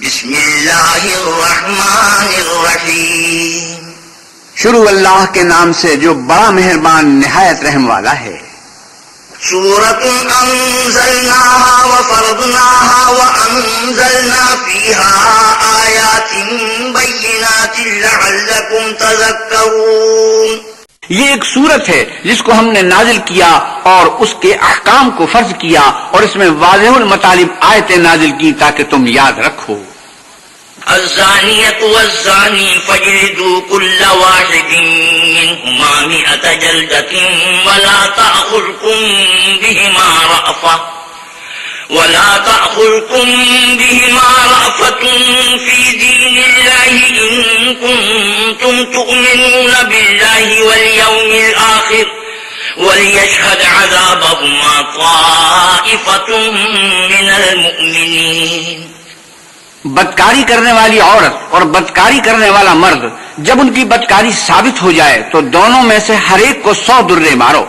بسم اللہ الرحمن الرحیم شروع اللہ کے نام سے جو بڑا مہربان نہایت رحم والا ہے۔ سورۃ انزلناها وفرضناها وانزلنا فيها آیات بینات لعلکم تذکرون۔ یہ ایک سورت ہے جس کو ہم نے نازل کیا اور اس کے احکام کو فرض کیا اور اس میں واضح المطالب آیتیں نازل کی تاکہ تم یاد رکھو۔ الزانیۃ والزانی فاجلدوا كل واحد منهما 100 جلدة ولا تأخذكم بهما رأفة في دين الله إن كنتم تؤمنون بالله واليوم الآخر وليشهد عذابهما طائفة من المؤمنين۔ بدکاری کرنے والی عورت اور بدکاری کرنے والا مرد جب ان کی بدکاری ثابت ہو جائے تو دونوں میں سے ہر ایک کو 100 درے مارو،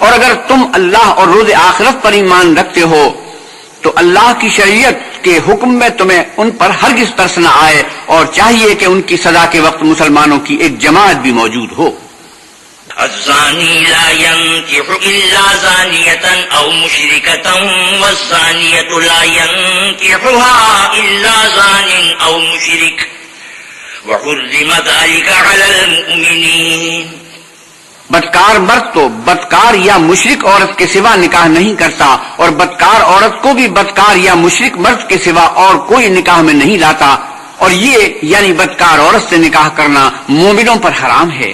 اور اگر تم اللہ اور روز آخرت پر ایمان رکھتے ہو تو اللہ کی شریعت کے حکم میں تمہیں ان پر ہرگز ترس نہ آئے، اور چاہیے کہ ان کی سزا کے وقت مسلمانوں کی ایک جماعت بھی موجود ہو۔ الزانی لا ينكح إلا زانية أو مشركة والزانية لا ينكحها إلا زان أو مشرك وحرم ذلك على المؤمنين۔ بدکار مرد تو بدکار یا مشرک عورت کے سوا نکاح نہیں کرتا، اور بدکار عورت کو بھی بدکار یا مشرک مرد کے سوا اور کوئی نکاح میں نہیں لاتا، اور یہ یعنی بدکار عورت سے نکاح کرنا مومنوں پر حرام ہے۔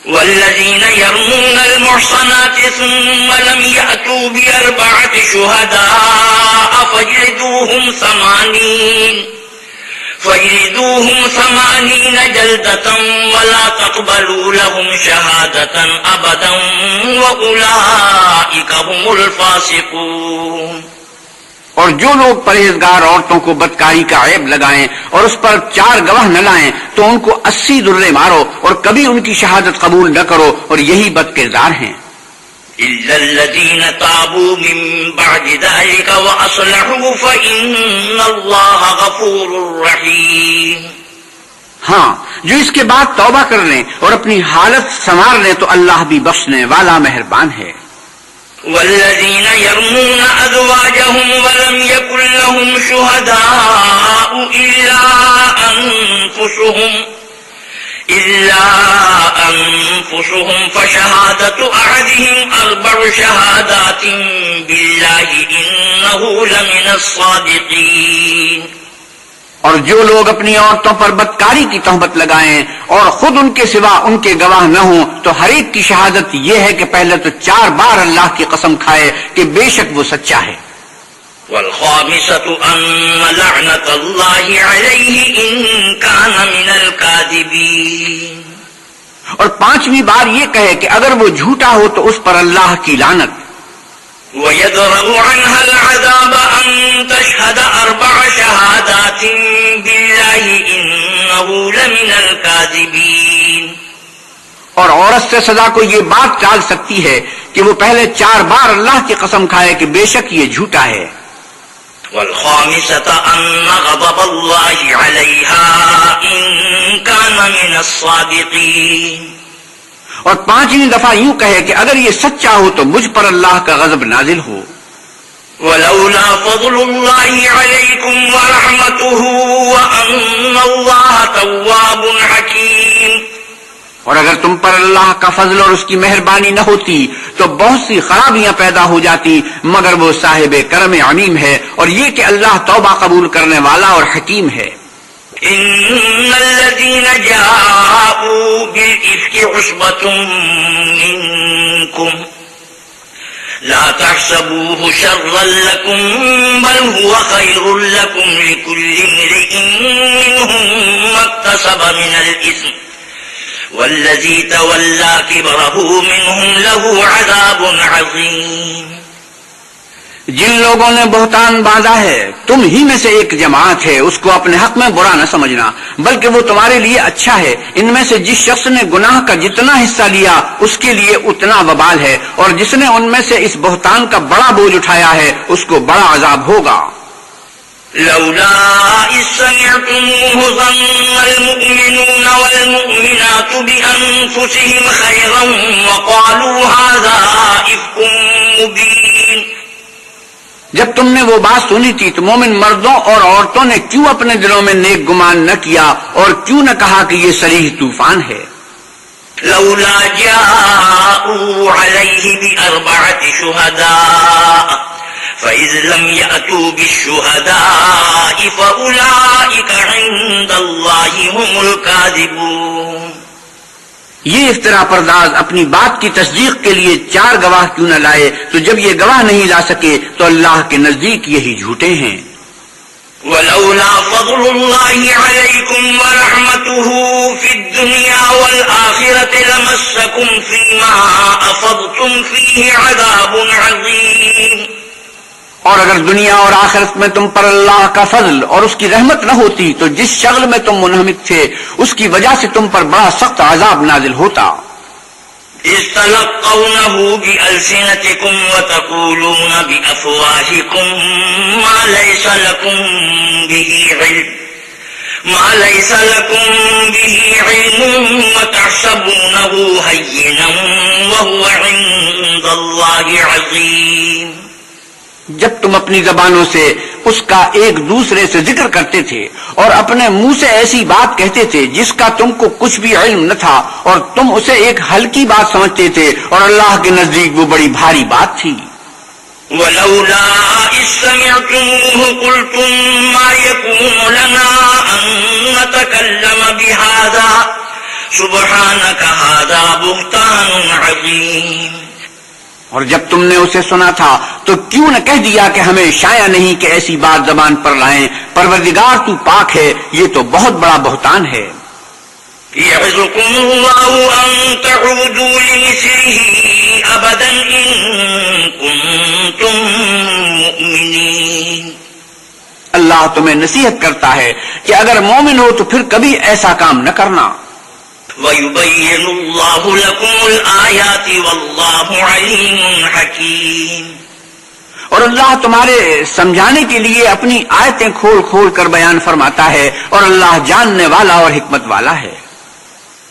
والذين يرمون المحصنات ثم لم يأتوا ب4 شهداء فاجلدوهم 80 جلدة ولا تقبلوا لهم شهادة أبدا وأولئك هم الفاسقون۔ اور جو لوگ پرہیزگار عورتوں کو بدکاری کا عیب لگائیں اور اس پر 4 گواہ نہ لائیں تو ان کو 80 درے مارو اور کبھی ان کی شہادت قبول نہ کرو، اور یہی بد کردار ہیں۔ إلا الذين تابوا من بعد ذلك وأصلحوا فإن الله غفور رحيم۔ ہاں، جو اس کے بعد توبہ کر لیں اور اپنی حالت سنوار لیں تو اللہ بھی بخشنے والا مہربان ہے۔ والذين يرمون أزواجهم ولم يكن لهم شهداء إلا أنفسهم فشهادة أحدهم 4 شهادات بالله إنه لمن الصادقين۔ اور جو لوگ اپنی عورتوں پر بدکاری کی تہمت لگائیں اور خود ان کے سوا ان کے گواہ نہ ہوں تو ہر ایک کی شہادت یہ ہے کہ پہلے تو 4 بار اللہ کی قسم کھائے کہ بے شک وہ سچا ہے۔ والخامسة أن لعنة الله عليه إن كان من الكاذبين۔ اور 5ویں بار یہ کہے کہ اگر وہ جھوٹا ہو تو اس پر اللہ کی لعنت۔ ويدرأ عنها العذاب أن تشهد 4 شهادات بالله إنه لمن الكاذبين۔ اور عورت سے سزا کو یہ بات ٹال سکتی ہے کہ وہ پہلے 4 بار اللہ کی قسم کھائے کہ بے شک یہ جھوٹا ہے۔ والخامسة أن غضب الله عليها إن كان من الصادقين۔ اور 5ویں دفعہ یوں کہے کہ اگر یہ سچا ہو تو مجھ پر اللہ کا غضب نازل ہو۔ ولولا فضل الله عليكم ورحمته وأن الله تواب حكيم۔ اور اگر تم پر اللہ کا فضل اور اس کی مہربانی نہ ہوتی تو بہت سی خرابیاں پیدا ہو جاتی، مگر وہ صاحب کرم عمیم ہے، اور یہ کہ اللہ توبہ قبول کرنے والا اور حکیم ہے۔ ان الذين جاءوا بالإفك عصبة منكم لا تحسبوه شرا لكم بل هو خير لكم لكل امرئ منهم ما اكتسب من الإثم والذي تولى كبره منهم له عذاب عظيم۔ جن لوگوں نے بہتان باندھا ہے تم ہی میں سے ایک جماعت ہے، اس کو اپنے حق میں برا نہ سمجھنا، بلکہ وہ تمہارے لیے اچھا ہے۔ ان میں سے جس شخص نے گناہ کا جتنا حصہ لیا اس کے لیے اتنا وبال ہے، اور جس نے ان میں سے اس بہتان کا بڑا بوجھ اٹھایا ہے اس کو بڑا عذاب ہوگا۔ لولا إذ سمعتموه ظن المؤمنون والمؤمنات بأنفسهم خيرا وقالوا هذا إفك مبين. جب تم نے وہ بات سنی تھی تو مومن مردوں اور عورتوں نے کیوں اپنے دلوں میں نیک گمان نہ کیا اور کیوں نہ کہا کہ یہ صریح طوفان ہے؟ لولا جاءوا عليه بأربعة شهداء فإذ لم يأتوا بالشهداء فأولئك عند الله هم الكاذبون. یہ افترا پرداز اپنی بات کی تصدیق کے لیے 4 گواہ کیوں نہ لائے، تو جب یہ گواہ نہیں لا سکے تو اللہ کے نزدیک یہی جھوٹے ہیں. ولولا فضل الله عليكم ورحمته في الدنيا والآخرة لمسكم فيما أفضتم فيه عذاب عظيم. اور اگر دنیا اور آخرت میں تم پر اللہ کا فضل اور اس کی رحمت نہ ہوتی تو جس شغل میں تم منہمک تھے اس کی وجہ سے تم پر بڑا سخت عذاب نازل ہوتا. استلقونه بألسنتكم وتقولون بأفواهكم ما ليس لكم به علم وتحسبونه هينا وهو عند الله عظيم. جب تم اپنی زبانوں سے اس کا ایک دوسرے سے ذکر کرتے تھے اور اپنے منہ سے ایسی بات کہتے تھے جس کا تم کو کچھ بھی علم نہ تھا اور تم اسے ایک ہلکی بات سمجھتے تھے اور اللہ کے نزدیک وہ بڑی بھاری بات تھی. ولولا إذ سمعتموه قلتم ما يكون لنا أن نتكلم بهذا سبحانك هذا بهتان عظيم. اور جب تم نے اسے سنا تھا تو کیوں نہ کہہ دیا کہ ہمیں شایع نہیں کہ ایسی بات زبان پر لائیں، پروردگار تو پاک ہے، یہ تو بہت بڑا بہتان ہے. يعظكم الله أن تعودوا لمثله أبدا إن كنتم مؤمنين. اللہ تمہیں نصیحت کرتا ہے کہ اگر مومن ہو تو پھر کبھی ایسا کام نہ کرنا. وَيُبَيِّنُ اللَّهُ لَكُمُ الْآيَاتِ وَاللَّهُ عَلِيمٌ حَكِيمٌ. اور اللہ تمہارے سمجھانے کے لیے اپنی آیتیں کھول کھول کر بیان فرماتا ہے اور اللہ جاننے والا اور حکمت والا ہے.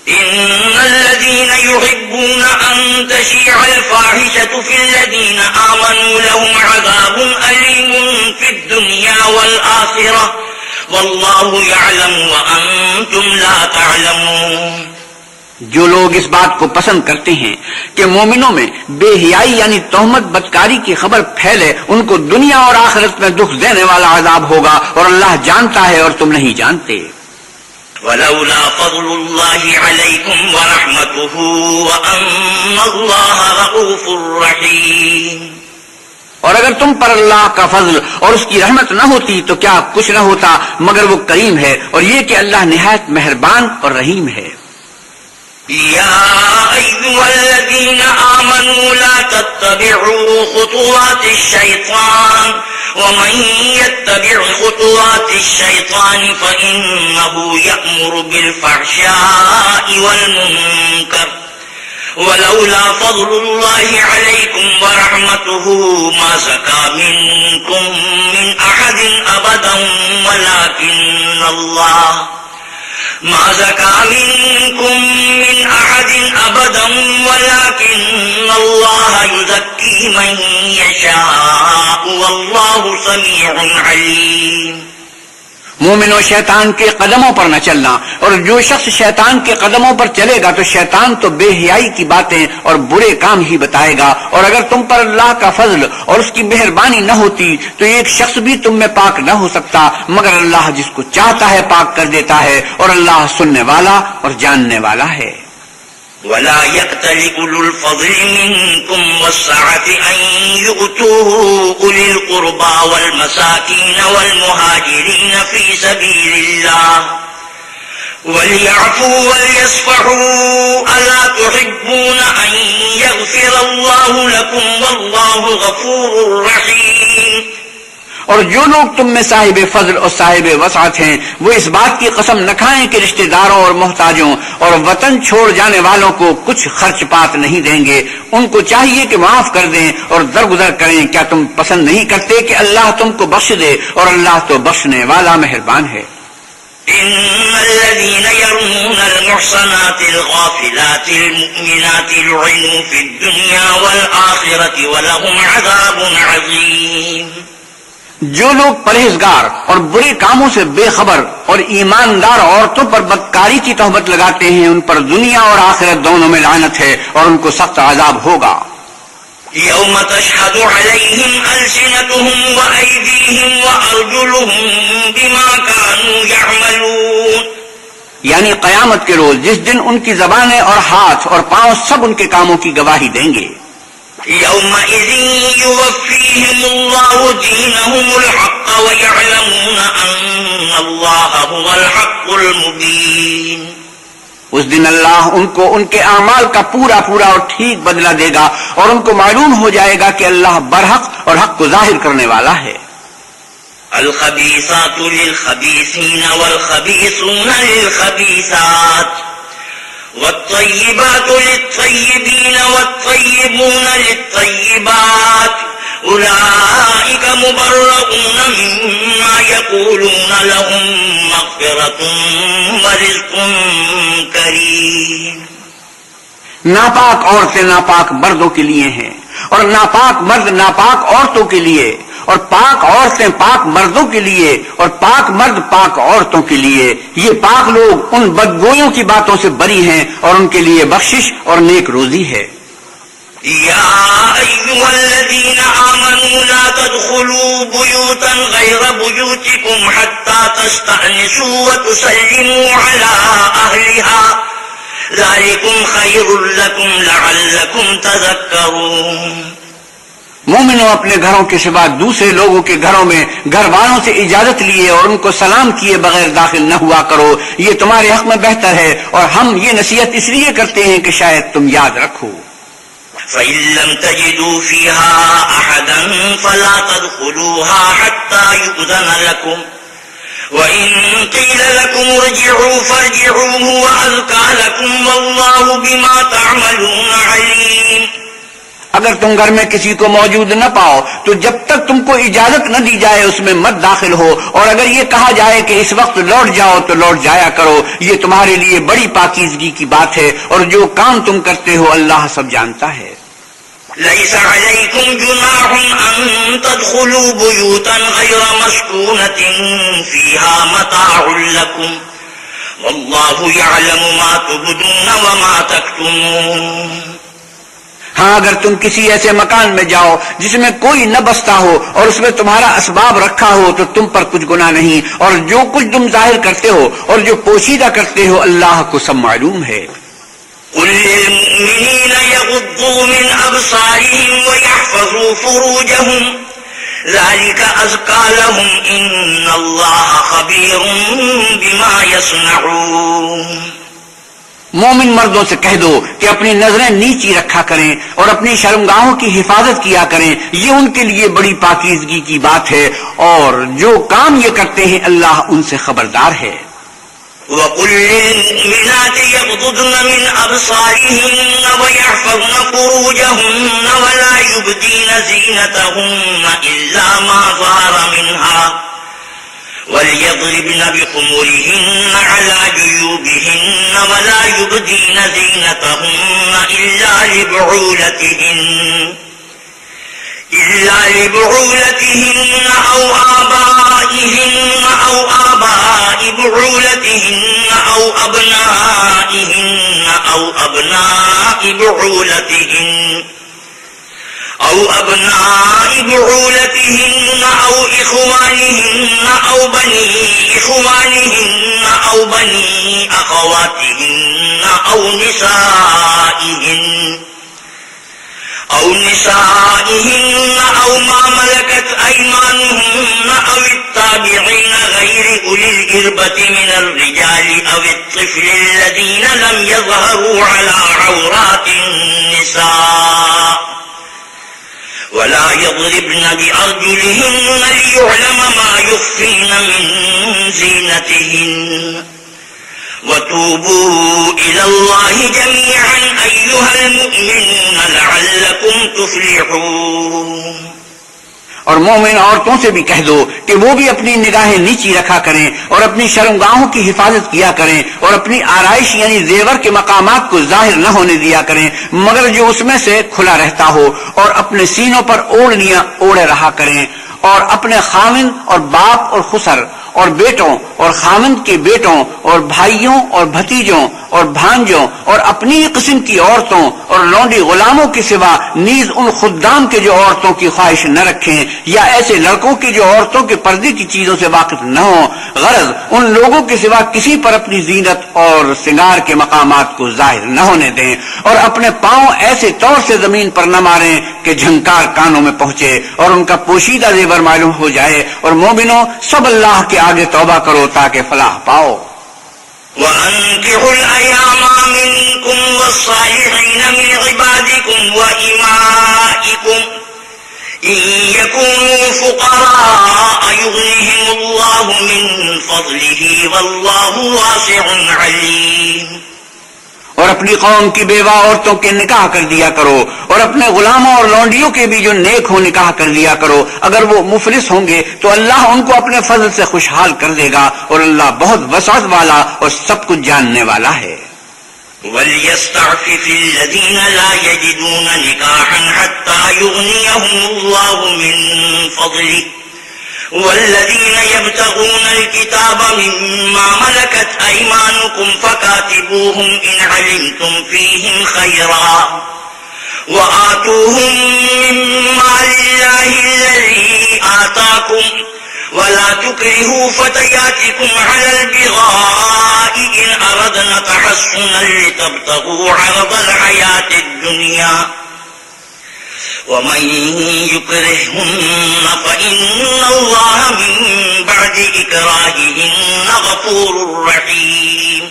إِنَّ الَّذِينَ يُحِبُّونَ أَن تَشِيعَ الْفَاحِشَةُ فِي الَّذِينَ آمَنُوا لَهُمْ عَذَابٌ أَلِيمٌ فِي الدُّنْيَا وَالْآخِرَةِ وَاللَّهُ يَعْلَمُ وَأَنْتُمْ لَا تَعْلَمُونَ. جو لوگ اس بات کو پسند کرتے ہیں کہ مومنوں میں بے حیائی یعنی تہمت بدکاری کی خبر پھیلے، ان کو دنیا اور آخرت میں دکھ دینے والا عذاب ہوگا اور اللہ جانتا ہے اور تم نہیں جانتے. ولولا فضل الله عليكم ورحمته وأن الله رؤوف رحيم. اور اگر تم پر اللہ کا فضل اور اس کی رحمت نہ ہوتی تو کیا کچھ نہ ہوتا مگر وہ کریم ہے، اور یہ کہ اللہ نہایت مہربان اور رحیم ہے. يا أيها الذين آمنوا لا تتبعوا خطوات الشيطان ومن يتبع خطوات الشيطان فإنه يأمر بالفحشاء والمنكر ولولا فضل الله عليكم ورحمته ما زكى منكم من أحد أبدا ولكن الله ما زكى منكم من أحد أبدا ولكن الله يزكي من يشاء والله سميع عليم. مومنوں شیطان کے قدموں پر نہ چلنا، اور جو شخص شیطان کے قدموں پر چلے گا تو شیطان تو بے حیائی کی باتیں اور برے کام ہی بتائے گا. اور اگر تم پر اللہ کا فضل اور اس کی مہربانی نہ ہوتی تو ایک شخص بھی تم میں پاک نہ ہو سکتا، مگر اللہ جس کو چاہتا ہے پاک کر دیتا ہے، اور اللہ سننے والا اور جاننے والا ہے. ولا يأتل أولو الفضل منكم والسعة أن يؤتوا أولي القربى والمساكين والمهاجرين في سبيل الله وليعفوا وليصفحوا ألا تحبون أن يغفر الله لكم والله غفور رحيم. اور جو لوگ تم میں صاحب فضل اور صاحب وسعت ہیں وہ اس بات کی قسم نہ کھائیں کہ رشتہ داروں اور محتاجوں اور وطن چھوڑ جانے والوں کو کچھ خرچ پات نہیں دیں گے. ان کو چاہیے کہ معاف کر دیں اور درگزر کریں. کیا تم پسند نہیں کرتے کہ اللہ تم کو بخش دے؟ اور اللہ تو بخشنے والا مہربان ہے. إن الذين يرمون المحصنات الغافلات المؤمنات لعنوا في الدنيا والآخرة ولهم عذاب عظيم. جو لوگ پرہیزگار اور برے کاموں سے بے خبر اور ایماندار عورتوں پر بدکاری کی تہمت لگاتے ہیں ان پر دنیا اور آخرت دونوں میں لعنت ہے اور ان کو سخت عذاب ہوگا. يوم تشهد عليهم ألسنتهم وأيديهم وأرجلهم بما كانوا يعملون. یعنی قیامت کے روز جس دن ان کی زبانیں اور ہاتھ اور پاؤں سب ان کے کاموں کی گواہی دیں گے. يومئذ يوفيهم الله دينهم الحق ويعلمون أن الله هو الحق المبين. اس دن اللہ ان کو ان کے اعمال کا پورا اور ٹھیک بدلہ دے گا اور ان کو معلوم ہو جائے گا کہ اللہ برحق اور حق کو ظاہر کرنے والا ہے. الخبيثات للخبيثين والخبيثون للخبيثات والطيبات للطيبين والطيبون للطيبات أولئك مبرؤون مما يقولون لهم مغفرة ورزق كريم. ناپاک عورتیں ناپاک مردوں کے لیے ہیں اور ناپاک مرد ناپاک عورتوں کے لیے اور پاک عورتیں پاک مردوں کے لیے اور پاک مرد پاک عورتوں کے لیے. یہ پاک لوگ ان بدگوئیوں کی باتوں سے بری ہیں اور ان کے لیے بخشش اور نیک روزی ہے. يا أيها الذين آمنوا لا تدخلوا بيوتا غير بيوتكم حتى تستأنسوا وتسلموا على أهلها ذلكم خير لكم لعلكم تذكرون. مومنوں اپنے گھروں کے سوا دوسرے لوگوں کے گھروں میں گھر والوں سے اجازت لیے اور ان کو سلام کیے بغیر داخل نہ ہوا کرو. یہ تمہارے حق میں بہتر ہے اور ہم یہ نصیحت اس لیے کرتے ہیں کہ شاید تم یاد رکھو. فإن لم تجدوا فيها أحدا فلا تدخلوها حتى يؤذن لكم وإن قيل لكم ارجعوا فارجعوا هو أزكى لكم والله بما تعملون عليم. اگر تم گھر میں کسی کو موجود نہ پاؤ تو جب تک تم کو اجازت نہ دی جائے اس میں مت داخل ہو اور اگر یہ کہا جائے کہ اس وقت لوٹ جاؤ تو لوٹ جایا کرو. یہ تمہارے لیے بڑی پاکیزگی کی بات ہے اور جو کام تم کرتے ہو اللہ سب جانتا ہے. ليس عليكم جناح أن تدخلوا بيوتا غير مسكونة فيها متاع لكم والله يعلم ما تبدون وما تكتمون. ہاں اگر تم کسی ایسے مکان میں جاؤ جس میں کوئی نہ بستا ہو اور اس میں تمہارا اسباب رکھا ہو تو تم پر کچھ گناہ نہیں اور جو کچھ تم ظاہر کرتے ہو اور جو پوشیدہ کرتے ہو اللہ کو سب معلوم ہے. قل للمؤمنين يغضوا من أبصارهم ويحفظوا فروجهم ذلك أزكى لهم إن الله خبير بما يصنعون. مومن مردوں سے کہہ دو کہ اپنی نظریں نیچی رکھا کریں اور اپنی شرمگاہوں کی حفاظت کیا کریں. یہ ان کے لیے بڑی پاکیزگی کی بات ہے اور جو کام یہ کرتے ہیں اللہ ان سے خبردار ہے. وَقُلْ لِلْمُؤْمِنَاتِ يَغْضُضْنَ مِنْ أَبْصَارِهِنَّ وَيَحْفَظْنَ فُرُوجَهُنَّ وَلَا يُبْدِينَ زِينَتَهُنَّ إِلَّا مَا ظَهَرَ مِنْهَا وَلْيَضْرِبْنَ بِخُمُرِهِنَّ عَلَى جُيُوبِهِنَّ وَلَا يُبْدِينَ زِينَتَهُنَّ إِلَّا لِبُعُولَتِهِنَّ أَوْ آبَائِهِنَّ أَوْ آبَاءِ بُعُولَتِهِنَّ أَوْ أَبْنَائِهِنَّ أَوْ أَبْنَاءِ بُعُولَتِهِنَّ أَوْ إِخْوَانِهِنَّ أَوْ بَنِي إِخْوَانِهِنَّ أَوْ بَنِي أَخَوَاتِهِنَّ أَوْ نِسَائِهِنَّ أَوْ مَا مَلَكَتْ أَيْمَانُهُنَّ أَوِ التَّابِعِينَ غَيْرِ أُولِي الْإِرْبَةِ مِنَ الرِّجَالِ أَوِ الطِّفْلِ الَّذِينَ لَمْ يَظْهَرُوا عَلَى عَوْرَاتِ النِّسَاءِ ولا يضربن بأرجلهن ليعلم ما يخفين من زينتهن وتوبوا إلى الله جميعا أيها المؤمنون لعلكم تفلحون۔ اور مومن عورتوں سے بھی کہہ دو کہ وہ بھی اپنی نگاہیں نیچی رکھا کریں اور اپنی شرمگاہوں کی حفاظت کیا کریں اور اپنی آرائش یعنی زیور کے مقامات کو ظاہر نہ ہونے دیا کریں مگر جو اس میں سے کھلا رہتا ہو، اور اپنے سینوں پر اوڑھنیاں اوڑھے رہا کریں، اور اپنے خاوند اور باپ اور خسر اور بیٹوں اور خاوند کے بیٹوں اور بھائیوں اور بھتیجوں اور بھانجوں اور اپنی قسم کی عورتوں اور لونڈی غلاموں کے سوا نیز ان خدام کے جو عورتوں کی خواہش نہ رکھیں، یا ایسے لڑکوں کے جو عورتوں کے پردے کی چیزوں سے واقف نہ ہوں، غرض ان لوگوں کے سوا کسی پر اپنی زینت اور سنگار کے مقامات کو ظاہر نہ ہونے دیں، اور اپنے پاؤں ایسے طور سے زمین پر نہ ماریں کہ جھنکار کانوں میں پہنچے اور ان کا پوشیدہ زیور معلوم ہو جائے، اور مومنوں سب اللہ کے آگے توبہ کرو تاکہ فلاح پاؤ۔ وَأَنكِحُوا الْأَيَامَ مِنكُمْ وَالصَّالِحِينَ مِنْ عِبَادِكُمْ وَإِمَائِكُمْ إِنْ يَكُونُوا فُقَرَاءَ يُغْنِهِمُ اللَّهُ مِنْ فَضْلِهِ وَاللَّهُ وَاسِعٌ عَلِيمٌ۔ اور اپنی قوم کی بیوہ عورتوں کے نکاح کر دیا کرو، اور اپنے غلاموں اور لونڈیوں کے بھی جو نیک ہو نکاح کر دیا کرو، اگر وہ مفلس ہوں گے تو اللہ ان کو اپنے فضل سے خوشحال کر دے گا، اور اللہ بہت وسعت والا اور سب کچھ جاننے والا ہے۔ وَلْيَسْتَعْفِفِ الَّذِينَ لَا يَجِدُونَ نِكَاحًا حَتَّى يُغْنِيَهُمُ اللَّهُ مِنْ فَضْلِهِ والذين يبتغون الكتاب مما ملكت أيمانكم فكاتبوهم إن علمتم فيهم خيرا وآتوهم مما لله الذي آتاكم ولا تكرهوا فتياتكم على البغاء إن أردنا تحصنا لتبتغوا عرض الحياة الدنيا ومن يكرهن فإن الله من بعد إكراههن غفور رحيم۔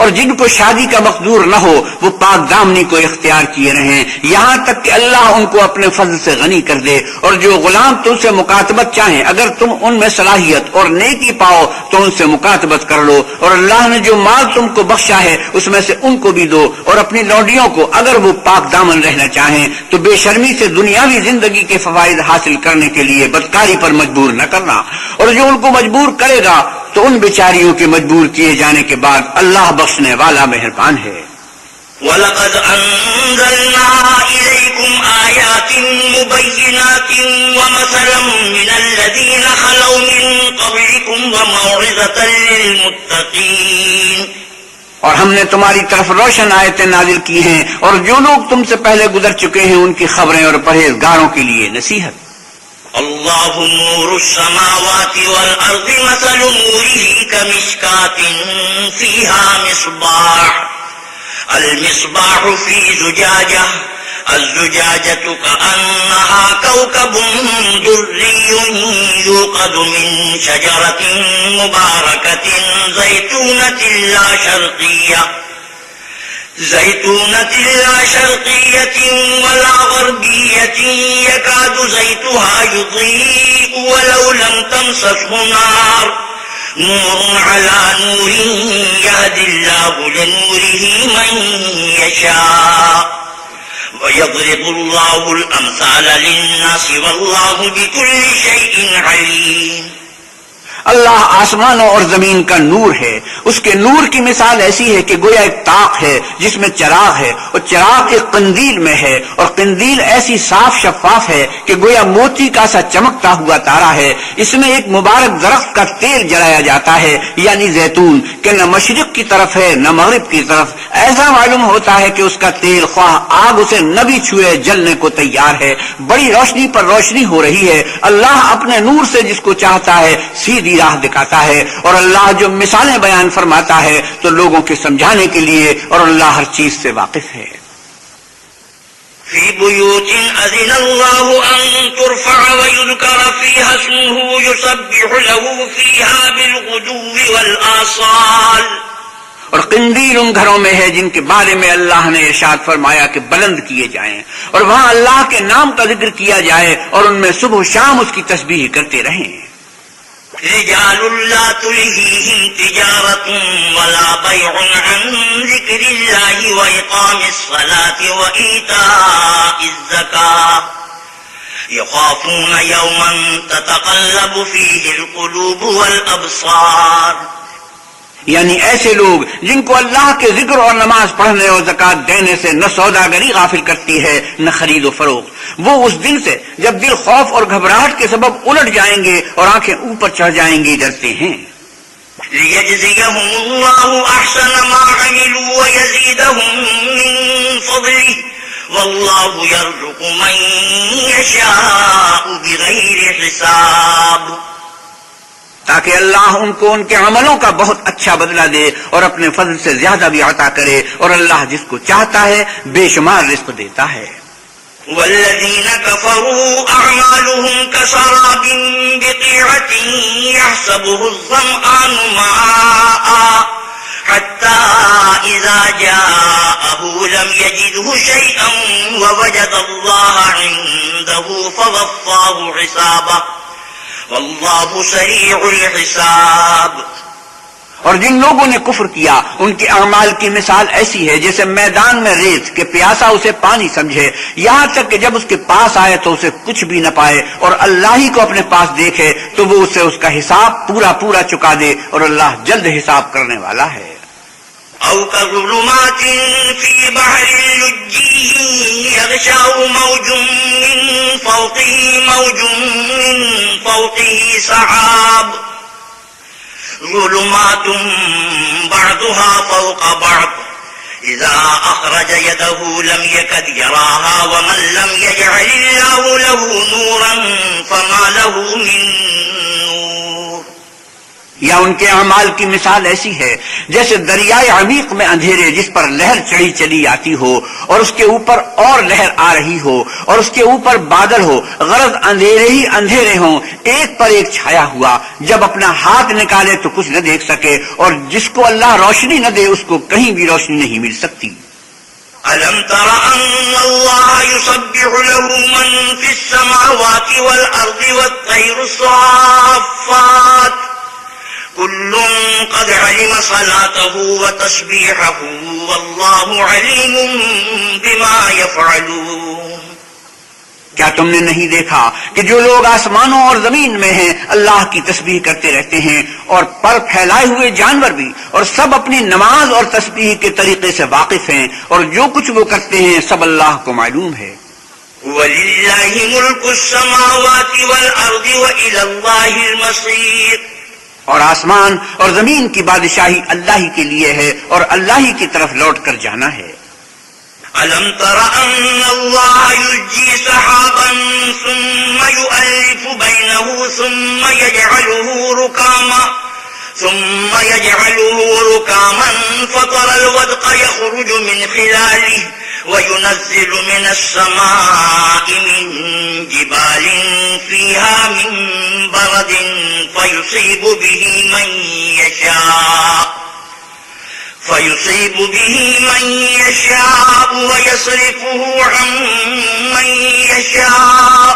اور جن کو شادی کا مقدور نہ ہو وہ پاک دامنی کو اختیار کیے رہیں یہاں تک کہ اللہ ان کو اپنے فضل سے غنی کر دے، اور جو غلام تم سے مکاتبت چاہیں اگر تم ان میں صلاحیت اور نیکی پاؤ تو ان سے مکاتبت کر لو، اور اللہ نے جو مال تم کو بخشا ہے اس میں سے ان کو بھی دو، اور اپنی لونڈیوں کو اگر وہ پاک دامن رہنا چاہیں تو بے شرمی سے دنیاوی زندگی کے فوائد حاصل کرنے کے لیے بدکاری پر مجبور نہ کرنا، اور جو ان کو مجبور کرے گا تو ان بیچاریوں کے مجبور کیے جانے کے بعد اللہ بخشنے والا مہربان ہے۔ وَلَقَدْ أَنزَلْنَا إِلَيْكُمْ آيَاتٍ مُبَيِّنَاتٍ وَمَثَلًا مِّنَ الَّذِينَ خَلَوْا مِن قَبْلِكُمْ وَمَوْعِظَةً لِّلْمُتَّقِينَ۔ اور ہم نے تمہاری طرف روشن آیتیں نازل کی ہیں اور جو لوگ تم سے پہلے گزر چکے ہیں ان کی خبریں اور پرہیزگاروں کے لیے نصیحت۔ اللہ نور السماوات والارض مثل نوره كمشكاة فيها مصباح المصباح في زجاجة الزجاجة كأنها كوكب دري يوقد من شجرة مباركة زيتونة لا شرقية ولا غربية يكاد زيتها يضيء ولو لم تمسسه نار نور على نور يهدي الله لنوره من يشاء ويضرب الله الأمثال للناس والله بكل شيء عليم۔ اللہ آسمانوں اور زمین کا نور ہے، اس کے نور کی مثال ایسی ہے کہ گویا ایک طاق ہے جس میں چراغ ہے، اور چراغ ایک قندیل میں ہے، اور قندیل ایسی صاف شفاف ہے کہ گویا موتی کا سا چمکتا ہوا تارا ہے۔ اس میں ایک مبارک درخت کا تیل جلایا جاتا ہے یعنی زیتون، کہ نہ مشرق کی طرف ہے نہ مغرب کی طرف، ایسا معلوم ہوتا ہے کہ اس کا تیل خواہ آگ اسے نہ بھی چھوئے جلنے کو تیار ہے، بڑی روشنی پر روشنی ہو رہی ہے۔ اللہ اپنے نور سے جس کو چاہتا ہے سیدھی راہ دکھاتا ہے، اور اللہ جو مثالیں بیان فرماتا ہے تو لوگوں کے سمجھانے کے لیے، اور اللہ ہر چیز سے واقف ہے۔ فی بیوت اذن اللہ ان ترفع ویذکر فیہا اسمہ یسبح له فیہا بالغدو والآصال۔ اور قندیل ان گھروں میں ہے جن کے بارے میں اللہ نے ارشاد فرمایا کہ بلند کیے جائیں اور وہاں اللہ کے نام کا ذکر کیا جائے اور ان میں صبح و شام اس کی تسبیح کرتے رہیں. رجال لا تلهيهم تجارة ولا بيع عن ذكر الله وإقام الصلاة وإيتاء الزكاة يخافون يوما تتقلب فيه القلوب والأبصار. یعنی ایسے لوگ جن کو اللہ کے ذکر اور نماز پڑھنے اور زکوٰۃ دینے سے نہ سوداگری غافل کرتی ہے نہ خرید و فروخت، وہ اس دن سے جب دل خوف اور گھبراہٹ کے سبب الٹ جائیں گے اور آنکھیں اوپر چڑھ جائیں گی ڈرتے ہیں. لِيَجْزِيَهُمُ اللَّهُ أَحْسَنَ مَا عَمِلُوا وَيَزِيدَهُم مِّن فَضْلِهِ وَاللَّهُ يَرْزُقُ مَن يَشَاءُ بِغَيْرِ حِسَابٍ، تاکہ اللہ ان کو ان کے عملوں کا بہت اچھا بدلہ دے اور اپنے فضل سے زیادہ بھی عطا کرے، اور اللہ جس کو چاہتا ہے بے شمار رزق دیتا ہے. والذین کفروا اعمالهم کسراب بقیعة یحسبه الظمآن ماء حتى اذا جاءه لم يجده شيئا ووجد الله عنده فوفاه حسابه واللہ سریع الحساب. اور جن لوگوں نے کفر کیا ان کے اعمال کی مثال ایسی ہے جیسے میدان میں ریت کہ پیاسا اسے پانی سمجھے، یہاں تک کہ جب اس کے پاس آئے تو اسے کچھ بھی نہ پائے، اور اللہ ہی کو اپنے پاس دیکھے تو وہ اسے اس کا حساب پورا چکا دے، اور اللہ جلد حساب کرنے والا ہے. او كظلمات في بحر لجي يغشاه موج من فوقه سحاب ظلمات بعضها فوق بعض إذا أخرج يده لم يكد يراها ومن لم يجعل الله له نورا فما له من نور. یا ان کے اعمال کی مثال ایسی ہے جیسے دریائے عمیق میں اندھیرے جس پر لہر چڑھی چلی آتی ہو اور اس کے اوپر اور لہر آ رہی ہو اور اس کے اوپر بادل ہو، غرض اندھیرے ہی اندھیرے ہوں ایک پر ایک چھایا ہوا، جب اپنا ہاتھ نکالے تو کچھ نہ دیکھ سکے، اور جس کو اللہ روشنی نہ دے اس کو کہیں بھی روشنی نہیں مل سکتی. أَلَمْ تَرَ أَنَّ اللَّهَ يُسَبِّحُ لَهُ مَن فِي السَّمَاوَاتِ وَالْأَرْضِ وَالطَّيْرُ صَافَّاتٍ كل قد علم صلاته وتسبيحه والله عليم بما يفعلون. کیا تم نے نہیں دیکھا کہ جو لوگ آسمانوں اور زمین میں ہیں اللہ کی تسبیح کرتے رہتے ہیں، اور پر پھیلائے ہوئے جانور بھی، اور سب اپنی نماز اور تسبیح کے طریقے سے واقف ہیں، اور جو کچھ وہ کرتے ہیں سب اللہ کو معلوم ہے. وَلِلَّهِ مُلْكُ السَّمَاوَاتِ وَالْأَرْضِ وَإِلَى اللَّهِ الْمَصِيرُ. اور آسمان اور زمین کی بادشاہی اللہ ہی کے لیے ہے اور اللہ ہی کی طرف لوٹ کر جانا ہے. أَلَمْ تَرَ أَنَّ اللَّهَ يُزْجِي سَحَابًا ثُمَّ يُؤَلِّفُ بَيْنَهُ ثُمَّ يَجْعَلُهُ رُكَامًا فَتَرَى الْوَدْقَ يَخْرُجُ مِنْ خِلَالِهِ وَيُنَزِّلُ مِنَ السَّمَاءِ مِنْ جِبَالٍ فِيهَا مِنْ بَرَدٍ فَيُصِيبُ بِهِ مَنْ يَشَاءُ وَيَصْرِفُهُ عَنْ مَنْ يَشَاءُ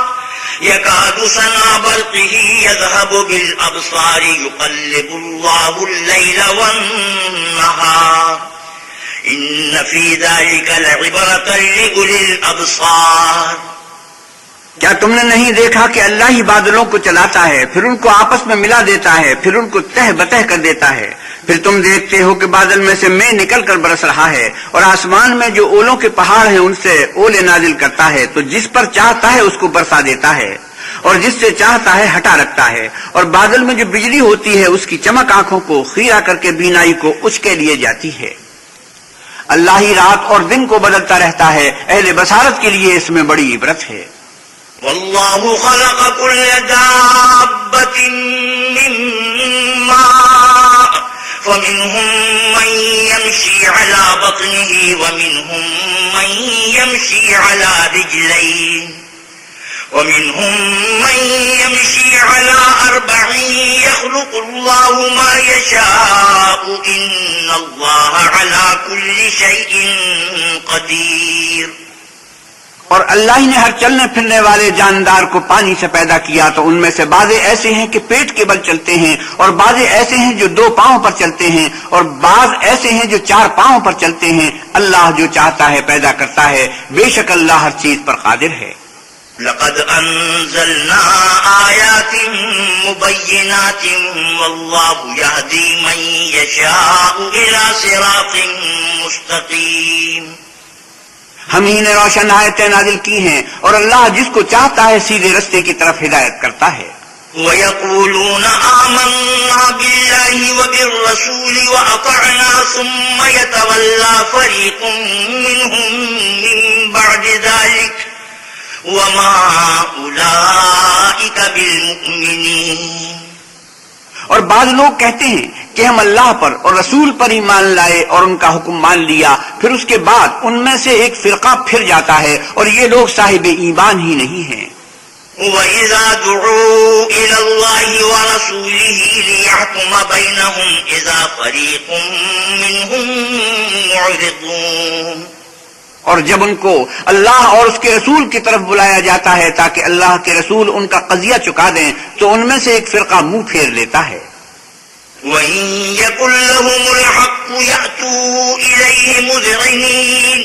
يَكَادُ سَنَا بَرْقِهِ يَذْهَبُ بِالْأَبْصَارِ يُقَلِّبُ اللَّهُ اللَّيْلَ وَالنَّهَارَ إِنَّ فِي ذَلِكَ لَعِبْرَةً لِأُولِي الْأَبْصَارِ. کیا تم نے نہیں دیکھا کہ اللہ ہی بادلوں کو چلاتا ہے، پھر ان کو آپس میں ملا دیتا ہے، پھر ان کو تہ بتہ کر دیتا ہے، پھر تم دیکھتے ہو کہ بادل میں سے مے نکل کر برس رہا ہے، اور آسمان میں جو اولوں کے پہاڑ ہیں ان سے اولے نازل کرتا ہے، تو جس پر چاہتا ہے اس کو برسا دیتا ہے اور جس سے چاہتا ہے ہٹا رکھتا ہے، اور بادل میں جو بجلی ہوتی ہے اس کی چمک آنکھوں کو خیرہ کر کے بینائی کو اچکے لیے جاتی ہے. اللہ ہی رات اور دن کو بدلتا رہتا ہے، اہل بصارت کے لیے اس میں بڑی عبرت ہے. والله خلق كل دابة من ماء فمنهم من يمشي على بطنه ومنهم من يمشي على رجلين ومنهم من يمشي على 4 يخلق الله ما يشاء إن الله على كل شيء قدير. اور اللہ ہی نے ہر چلنے پھرنے والے جاندار کو پانی سے پیدا کیا تو ان میں سے بعضے ایسے ہیں کہ پیٹ کے بل چلتے ہیں اور بعضے ایسے ہیں جو 2 پاؤں پر چلتے ہیں اور بعض ایسے ہیں جو 4 پاؤں پر چلتے ہیں. اللہ جو چاہتا ہے پیدا کرتا ہے، بے شک اللہ ہر چیز پر قادر ہے. لقد انزلنا آیات مبینات واللہ یہدی من یشاء الى صراط مستقیم. ہم ہی نے روشن آیتیں نازل کی ہیں اور اللہ جس کو چاہتا ہے سیدھے رستے کی طرف ہدایت کرتا ہے. وَيَقُولُونَ آمَنَّا بِاللَّهِ وَبِالرَّسُولِ وَأَطَعْنَا ثُمَّ يَتَوَلَّى فَرِيقٌ مِّنْهُم مِّن بَعْدِ ذَلِكَ وَمَا أُولَئِكَ بِالْمُؤْمِنِينَ. اور بعض لوگ کہتے ہیں کہ ہم اللہ پر اور رسول پر ایمان لائے اور ان کا حکم مان لیا، پھر اس کے بعد ان میں سے ایک فرقہ پھر جاتا ہے اور یہ لوگ صاحب ایمان ہی نہیں ہیں. وَإِذَا دُعُوا إِلَى اللَّهِ وَرَسُولِهِ لِيَحْكُمَ بَيْنَهُمْ إِذَا فَرِيقٌ مِّنْهُمْ مُعْرِضُونَ. اور جب ان کو اللہ اور اس کے رسول کی طرف بلایا جاتا ہے تاکہ اللہ کے رسول ان کا قضیہ چکا دیں تو ان میں سے ایک فرقہ منہ پھیر لیتا ہے. وَإِن يَكُن لَّهُمُ الْحَقُّ يَأْتُوا إِلَيْهِ مُذْعِنِينَ.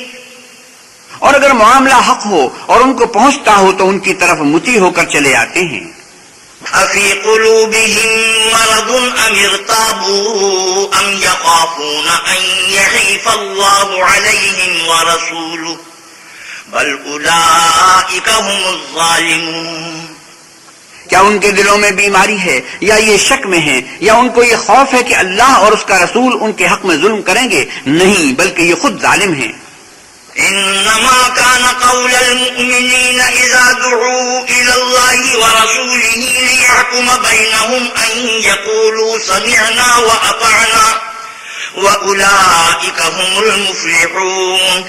اور اگر معاملہ حق ہو اور ان کو پہنچتا ہو تو ان کی طرف متی ہو کر چلے آتے ہیں. أَفِي قُلُوبِهِم مَّرَضٌ أَمِ ارْتَابُوا أَمْ يَخَافُونَ أَن يَحِيفَ اللَّهُ عَلَيْهِمْ وَرَسُولُهُ بَلْ أُولَٰئِكَ هُمُ الظَّالِمُونَ. کیا ان کے دلوں میں بیماری ہے یا یہ شک میں ہیں یا ان کو یہ خوف ہے کہ اللہ اور اس کا رسول ان کے حق میں ظلم کریں گے؟ نہیں، بلکہ یہ خود ظالم ہیں. إنما كان قول المؤمنين إذا دعوا إلى الله ورسوله ليحكم بينهم أن يقولوا سمعنا وأطعنا وأولئك هم المفلحون.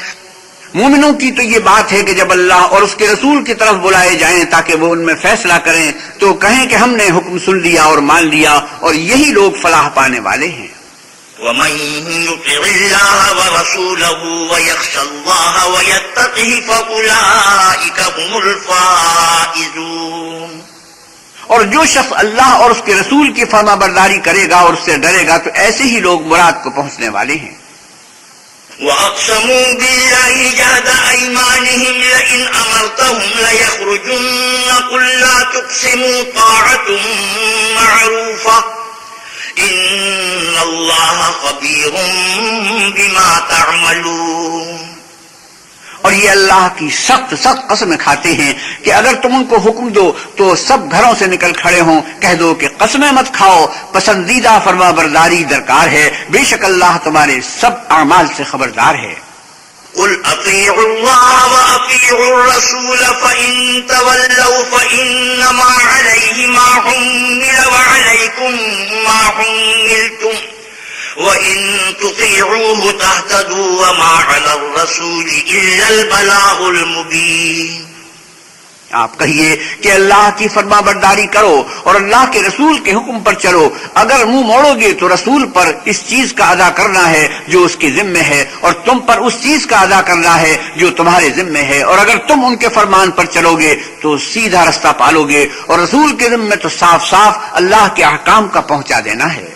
مومنوں کی تو یہ بات ہے کہ جب اللہ اور اس کے رسول کی طرف بلائے جائیں تاکہ وہ ان میں فیصلہ کریں تو کہیں کہ ہم نے حکم سن لیا اور مان لیا، اور یہی لوگ فلاح پانے والے ہیں. ومن يطع الله ورسوله ويخشى الله ويتقه فأولئك هم الفائزون. اور جو شخص اللہ اور اس کے رسول کی فرما برداری کرے گا اور اس سے ڈرے گا تو ایسے ہی لوگ مراد کو پہنچنے والے ہیں. وَأَقْسَمُوا بِاللَّهِ جَهْدَ أَيْمَانِهِمْ لَئِنْ أَمَرْتَهُمْ لَيَخْرُجُنَّ قُل لَّا تُقْسِمُوا طَاعَةٌ مَّعْرُوفَةٌ إِنَّ اللَّهَ خَبِيرٌ بِمَا تَعْمَلُونَ. اور یہ اللہ کی سخت قسمیں کھاتے ہیں کہ اگر تم ان کو حکم دو تو سب گھروں سے نکل کھڑے ہوں. کہہ دو کہ قسمیں مت کھاؤ، پسندیدہ فرما برداری درکار ہے، بے شک اللہ تمہارے سب اعمال سے خبردار ہے. قل اطیعوا اللہ واطیعوا الرسول فإن تولوا فإنما علیہ ما حمل وعلیکم ما حملتم وَإِن تُطِيعُوهُ تَهْتَدُوا وَمَا عَلَى الرَّسُولِ إِلَّا الْبَلَاغُ الْمُبِينُ. آپ کہیے کہ اللہ کی فرما برداری کرو اور اللہ کے رسول کے حکم پر چلو. اگر منہ موڑو گے تو رسول پر اس چیز کا ادا کرنا ہے جو اس کے ذمہ ہے اور تم پر اس چیز کا ادا کرنا ہے جو تمہارے ذمہ ہے. اور اگر تم ان کے فرمان پر چلو گے تو سیدھا رستہ پالو گے اور رسول کے ذمہ تو صاف اللہ کے احکام کا پہنچا دینا ہے.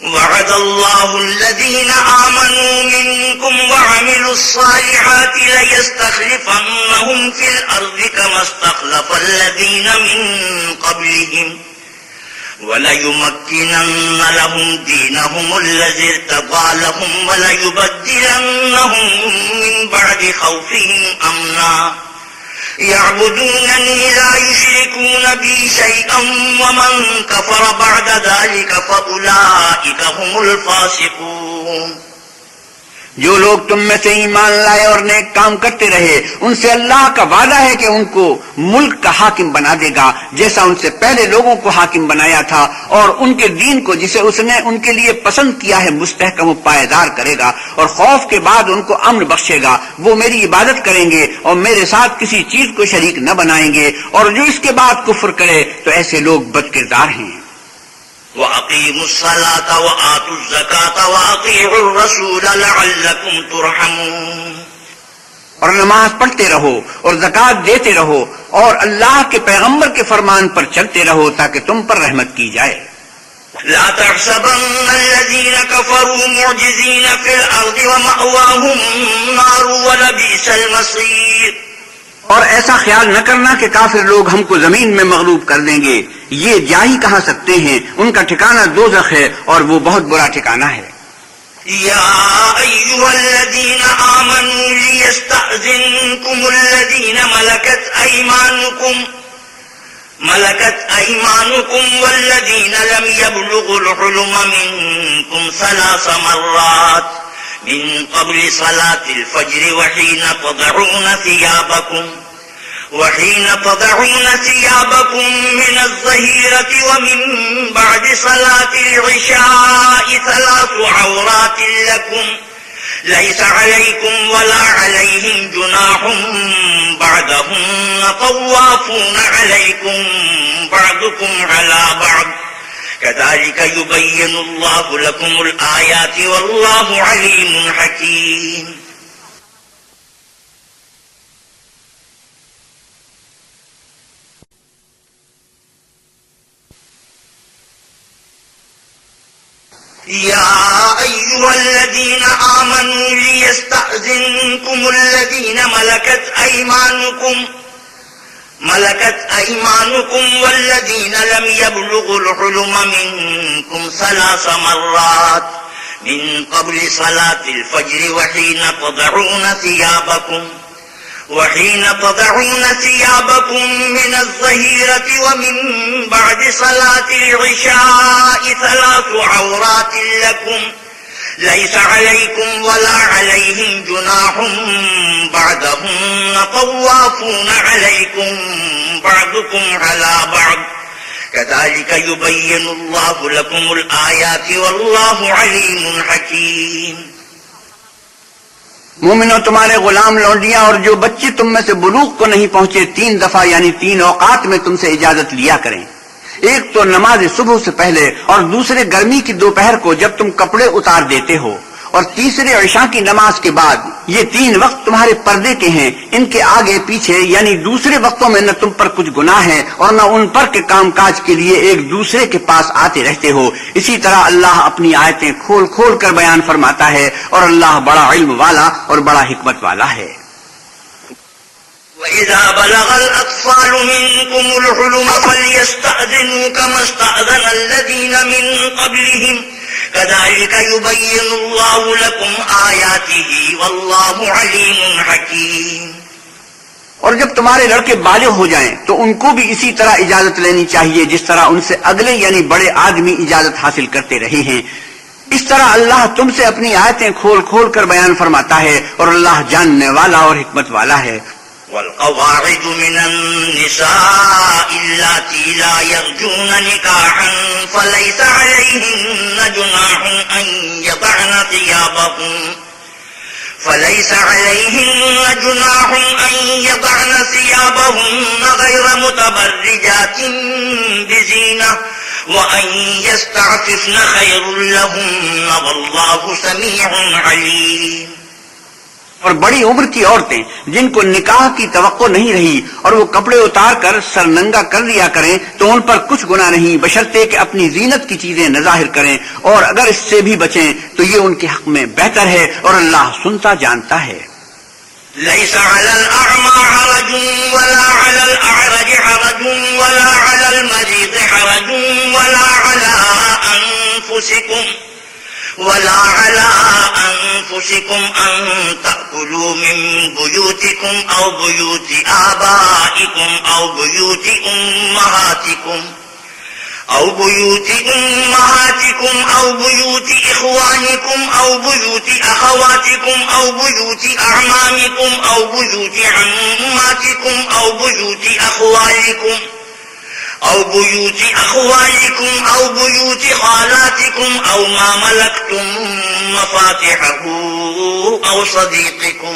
وعد الله الذين آمنوا منكم وعملوا الصالحات ليستخلفنهم في الأرض كما استخلف الذين من قبلهم وليمكنن لهم دينهم الذي ارتضى لهم وليبدلنهم من بعد خوفهم أمنا يعبدونني لا يشركون بي شيئا ومن كفر بعد ذلك فأولئك هم الفاسقون. جو لوگ تم میں سے ایمان لائے اور نیک کام کرتے رہے ان سے اللہ کا وعدہ ہے کہ ان کو ملک کا حاکم بنا دے گا جیسا ان سے پہلے لوگوں کو حاکم بنایا تھا، اور ان کے دین کو جسے اس نے ان کے لیے پسند کیا ہے مستحکم و پائیدار کرے گا، اور خوف کے بعد ان کو امن بخشے گا۔ وہ میری عبادت کریں گے اور میرے ساتھ کسی چیز کو شریک نہ بنائیں گے، اور جو اس کے بعد کفر کرے تو ایسے لوگ بد کردار ہیں۔ وَأَقِيمُوا الصَّلَاةَ وَآتُوا الزَّكَاةَ وَأَطِيعُوا الرَّسُولَ لَعَلَّكُمْ تُرْحَمُونَ، اور نماز پڑھتے رہو اور زکوٰۃ دیتے رہو اور اللہ کے پیغمبر کے فرمان پر چلتے رہو تاکہ تم پر رحمت کی جائے۔ لا تحسبن الذين كفروا معجزين في الأرض ومأواهم النار ولبئس المصير، اور ایسا خیال نہ کرنا کہ کافر لوگ ہم کو زمین میں مغلوب کر دیں گے، یہ جا ہی کہاں سکتے ہیں، ان کا ٹھکانہ دوزخ ہے اور وہ بہت برا ٹھکانہ ہے۔ يا أيها الذين آمنوا ليستأذنكم الذين ملكت أيمانكم والذين لم يبلغوا الحلم منكم 3 مرات من قبل صلاة الفجر وحين تضعون ثيابكم من الظهيرة ومن بعد صلاة العشاء 3 عورات لكم ليس عليكم ولا عليهم جناح بعدهن طوافون عليكم بعضكم على بعض كذلك يبين الله لكم الآيات والله عليم حكيم۔ يا أيها الذين آمنوا ليستأذنكم الذين ملكت أيمانكم والذين لم يبلغوا الحلم منكم 3 مرات من قبل صلاة الفجر وحين تضعون ثيابكم من الظهيرة ومن بعد صلاة العشاء 3 عورات لكم ليس عليكم ولا عليهم جناح بعدهن طوافون عليكم بعضكم على بعض كذلك يبين الله لكم الآيات والله عليم حكيم۔ مومنو، تمہارے غلام لونڈیاں اور جو بچے تم میں سے بلوغ کو نہیں پہنچے 3 دفعہ یعنی 3 اوقات میں تم سے اجازت لیا کریں، ایک تو نماز صبح سے پہلے، اور دوسرے گرمی کی دوپہر کو جب تم کپڑے اتار دیتے ہو، اور تیسرے عشاء کی نماز کے بعد۔ یہ 3 وقت تمہارے پردے کے ہیں، ان کے آگے پیچھے یعنی دوسرے وقتوں میں نہ تم پر کچھ گناہ ہے اور نہ ان پر کے کام کاج کے لیے ایک دوسرے کے پاس آتے رہتے ہو۔ اسی طرح اللہ اپنی آیتیں کھول کھول کر بیان فرماتا ہے، اور اللہ بڑا علم والا اور بڑا حکمت والا ہے۔ وَإِذَا بَلَغَ الْأَطْفَالُ مِنكُمُ الْحُلُمَ فَلْيَسْتَأْذِنُوا كَمَا اسْتَأْذَنَ الَّذِينَ مِن قَبْلِهِمْ كَذَلِكَ يُبَيِّنُ اللَّهُ لَكُمْ آيَاتِهِ وَاللَّهُ عَلِيمٌ حَكِيمٌ۔ اور جب تمہارے لڑکے بالغ ہو جائیں تو ان کو بھی اسی طرح اجازت لینی چاہیے جس طرح ان سے اگلے یعنی بڑے آدمی اجازت حاصل کرتے رہے ہیں۔ اس طرح اللہ تم سے اپنی آیتیں کھول کھول کر بیان فرماتا ہے، اور اللہ جاننے والا اور حکمت والا ہے۔ والقواعد من النساء اللاتي لا يرجون نكاحا فليس عليهن جناح أن يضعن ثيابهن غير متبرجات بزينة وأن يستعففن خير لهن والله سميع عليم۔ اور بڑی عمر کی عورتیں جن کو نکاح کی توقع نہیں رہی اور وہ کپڑے اتار کر سر ننگا کر لیا کریں تو ان پر کچھ گناہ نہیں، بشرطے کہ اپنی زینت کی چیزیں نہ ظاہر کریں، اور اگر اس سے بھی بچیں تو یہ ان کے حق میں بہتر ہے، اور اللہ سنتا جانتا ہے۔ ليس على الأعمى حرج ولا على الأعرج حرج ولا على المريض حرج ولا على أنفسكم أن تأكلوا من بيوتكم أو بيوت آبائكم أو بيوت أو بيوت أمهاتكم أو بيوت إخوانكم أو بيوت أخواتكم أو بيوت أعمامكم أو بيوت عماتكم أو بيوت أخوالكم أو بيوت أخوالكم أو بيوت خالاتكم أو ما ملكتم مفاتحه أو صديقكم.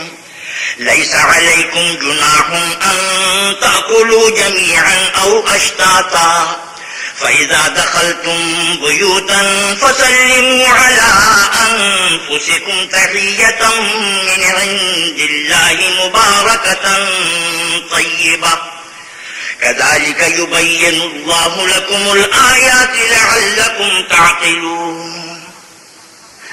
ليس عليكم جناح أن تأكلوا جميعا أو أشتاتا. فإذا دخلتم بيوتا فسلموا على أنفسكم تحية من عند الله مباركة طيبة. كذلك يبين الله لكم الآيات لعلكم تعقلون.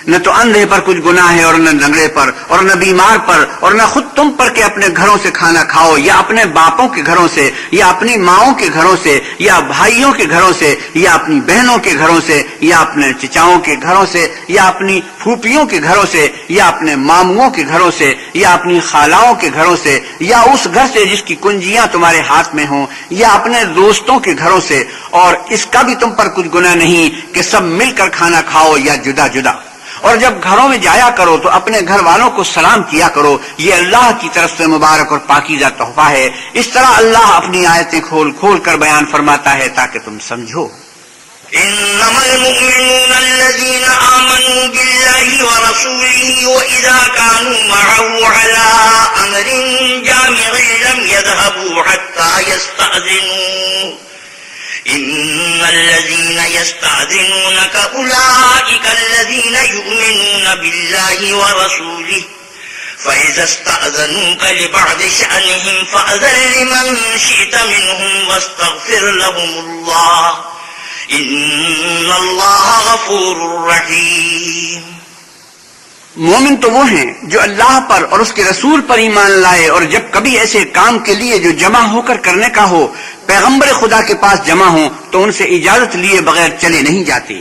نہ تو اندھے پر کچھ گناہ ہے اور نہ لنگڑے پر اور نہ بیمار پر اور نہ خود تم پر کہ اپنے گھروں سے کھانا کھاؤ یا اپنے باپوں کے گھروں سے یا اپنی ماؤں کے گھروں سے یا بھائیوں کے گھروں سے یا اپنی بہنوں کے گھروں سے یا اپنے چچاؤں کے گھروں سے یا اپنی پھوپھیوں کے گھروں سے یا اپنے ماموں کے گھروں سے یا اپنی خالاؤں کے گھروں سے یا اس گھر سے جس کی کنجیاں تمہارے ہاتھ میں ہوں یا اپنے دوستوں کے گھروں سے. اور اس کا بھی تم پر کچھ گناہ نہیں کہ سب مل کر کھانا کھاؤ یا جدا جدا. اور جب گھروں میں جایا کرو تو اپنے گھر والوں کو سلام کیا کرو، یہ اللہ کی طرف سے مبارک اور پاکیزہ تحفہ ہے. اس طرح اللہ اپنی آیتیں کھول کھول کر بیان فرماتا ہے تاکہ تم سمجھو. إنما المؤمنون الذين آمنوا بالله ورسوله وإذا كانوا معه على أمر جامع لم يذهبوا حتى يستأذنوه. إن الذين يستأذنونك أولئك الذين يؤمنون بالله ورسوله فإذا استأذنوك لبعض شأنهم فأذن لمن شئت منهم واستغفر لهم الله إن الله غفور رحيم. مومن تو وہ ہیں جو اللہ پر اور اس کے رسول پر ایمان لائے اور جب کبھی ایسے کام کے لیے جو جمع ہو کر کرنے کا ہو پیغمبر خدا کے پاس جمع ہوں تو ان سے اجازت لیے بغیر چلے نہیں جاتے.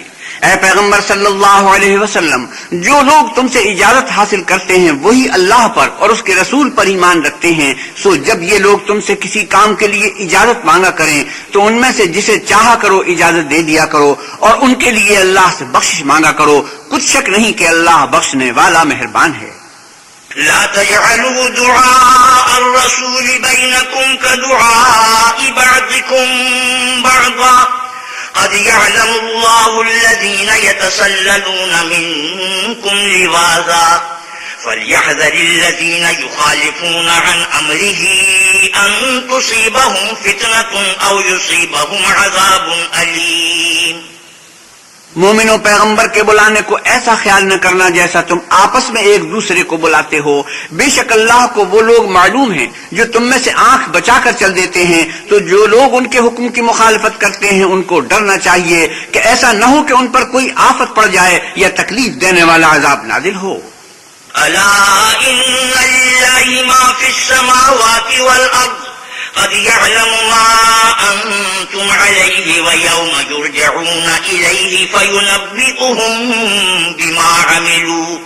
اے پیغمبر صلی اللہ علیہ وسلم، جو لوگ تم سے اجازت حاصل کرتے ہیں وہی اللہ پر اور اس کے رسول پر ایمان رکھتے ہیں. سو جب یہ لوگ تم سے کسی کام کے لیے اجازت مانگا کریں تو ان میں سے جسے چاہا کرو اجازت دے دیا کرو اور ان کے لیے اللہ سے بخشش مانگا کرو. کچھ شک نہیں کہ اللہ بخشنے والا مہربان ہے. لا تجعلوا دعاء الرسول بينكم كدعاء بعضكم بعضا قد يعلم الله الذين يتسللون منكم لواذا فليحذر الذين يخالفون عن أمره أن تصيبهم فتنة أو يصيبهم عذاب أليم. مومنوں، پیغمبر کے بلانے کو ایسا خیال نہ کرنا جیسا تم آپس میں ایک دوسرے کو بلاتے ہو. بے شک اللہ کو وہ لوگ معلوم ہیں جو تم میں سے آنکھ بچا کر چل دیتے ہیں. تو جو لوگ ان کے حکم کی مخالفت کرتے ہیں ان کو ڈرنا چاہیے کہ ایسا نہ ہو کہ ان پر کوئی آفت پڑ جائے یا تکلیف دینے والا عذاب نازل ہو. ألا إن لله ما في السماوات والأرض قد يعلم ما أنتم عليه ويوم يرجعون إليه فينبئهم بما عملوا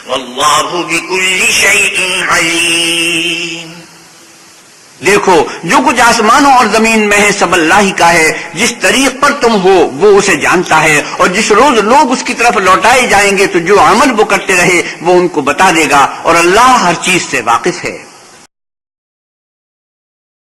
والله بكل شيء عليم. دیکھو، جو کچھ آسمانوں اور زمین میں ہے سب اللہ ہی کا ہے. جس طریق پر تم ہو وہ اسے جانتا ہے اور جس روز لوگ اس کی طرف لوٹائے جائیں گے تو جو عمل وہ کرتے رہے وہ ان کو بتا دے گا اور اللہ ہر چیز سے واقف ہے.